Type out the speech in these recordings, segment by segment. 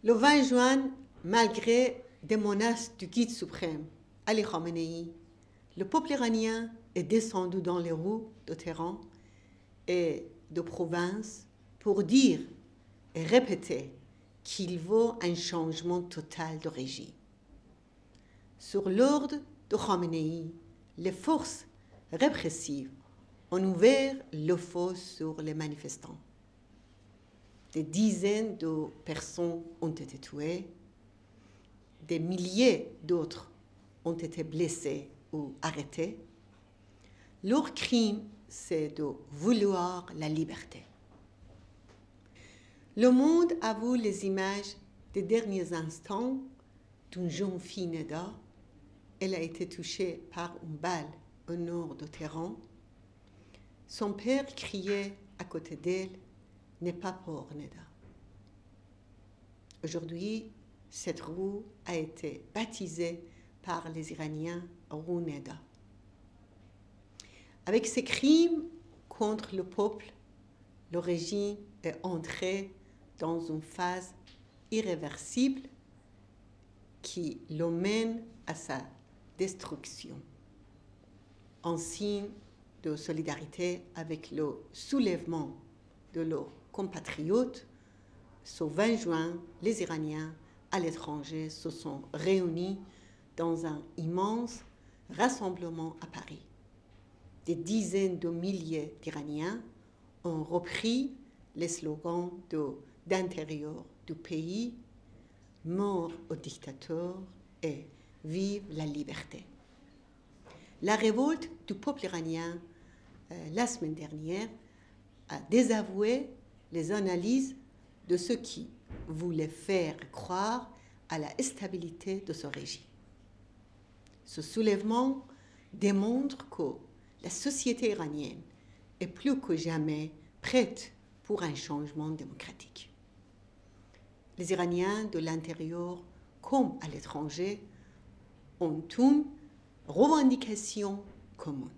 Le 20 juin, malgré des menaces du guide suprême, Ali Khamenei, le peuple iranien est descendu dans les rues de Téhéran et de province pour dire et répéter qu'il vaut un changement total de régime. Sur l'ordre de Khamenei, les forces répressives ont ouvert le feu sur les manifestants. Des dizaines de personnes ont été tuées, des milliers d'autres ont été blessés ou arrêtés. Leur crime, c'est de vouloir la liberté. Le monde a vu les images des derniers instants d'une jeune fille Neda. Elle a été touchée par une balle au nord de Téhéran. Son père criait à côté d'elle « N'aie pas peur, Neda ». Aujourd'hui, cette rue a été baptisée par les Iraniens rue Neda. Avec ces crimes contre le peuple, le régime est entré dans une phase irréversible qui le mène à sa destruction. En signe de solidarité avec le soulèvement de leurs compatriotes, ce 20 juin, les Iraniens à l'étranger se sont réunis dans un immense rassemblement à Paris. Des dizaines de milliers d'Iraniens ont repris les slogans d'intérieur du pays, mort aux dictateurs et vive la liberté. La révolte du peuple iranien la semaine dernière a désavoué les analyses de ceux qui voulaient faire croire à la stabilité de ce régime. Ce soulèvement démontre que la société iranienne est plus que jamais prête pour un changement démocratique. Les Iraniens de l'intérieur comme à l'étranger ont une revendication commune,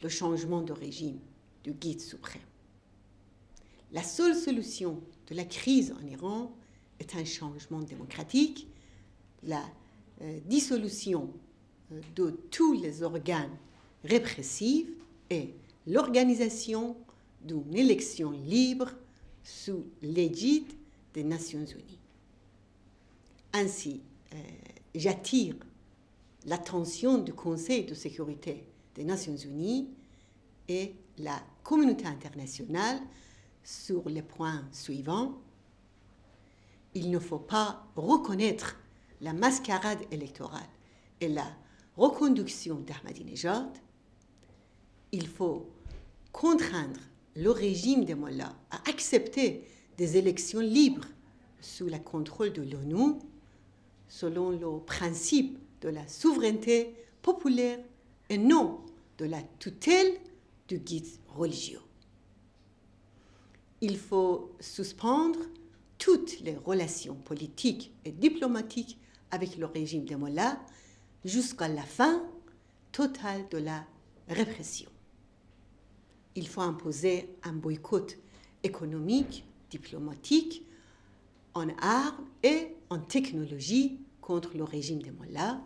le changement de régime du guide suprême. La seule solution de la crise en Iran est un changement démocratique, la dissolution de tous les organes répressifs et l'organisation d'une élection libre sous l'égide des Nations Unies. Ainsi, j'attire l'attention du Conseil de sécurité des Nations Unies et la communauté internationale sur les points suivants. Il ne faut pas reconnaître la mascarade électorale et la reconduction d'Ahmadinejad. Il faut contraindre le régime des mollahs à accepter des élections libres sous le contrôle de l'ONU, selon le principe de la souveraineté populaire et non de la tutelle du guide religieux. Il faut suspendre toutes les relations politiques et diplomatiques avec le régime des mollahs jusqu'à la fin totale de la répression. Il faut imposer un boycott économique, diplomatique, en armes et en technologie contre le régime des mollahs.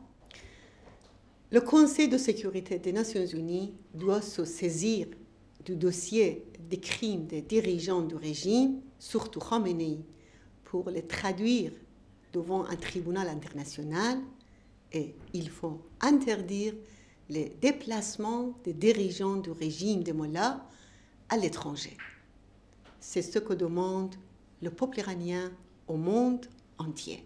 Le Conseil de sécurité des Nations Unies doit se saisir du dossier des crimes des dirigeants du régime, surtout Khamenei, pour les traduire devant un tribunal international, et il faut interdire les déplacements des dirigeants du régime des mollahs à l'étranger. C'est ce que demande le peuple iranien au monde entier.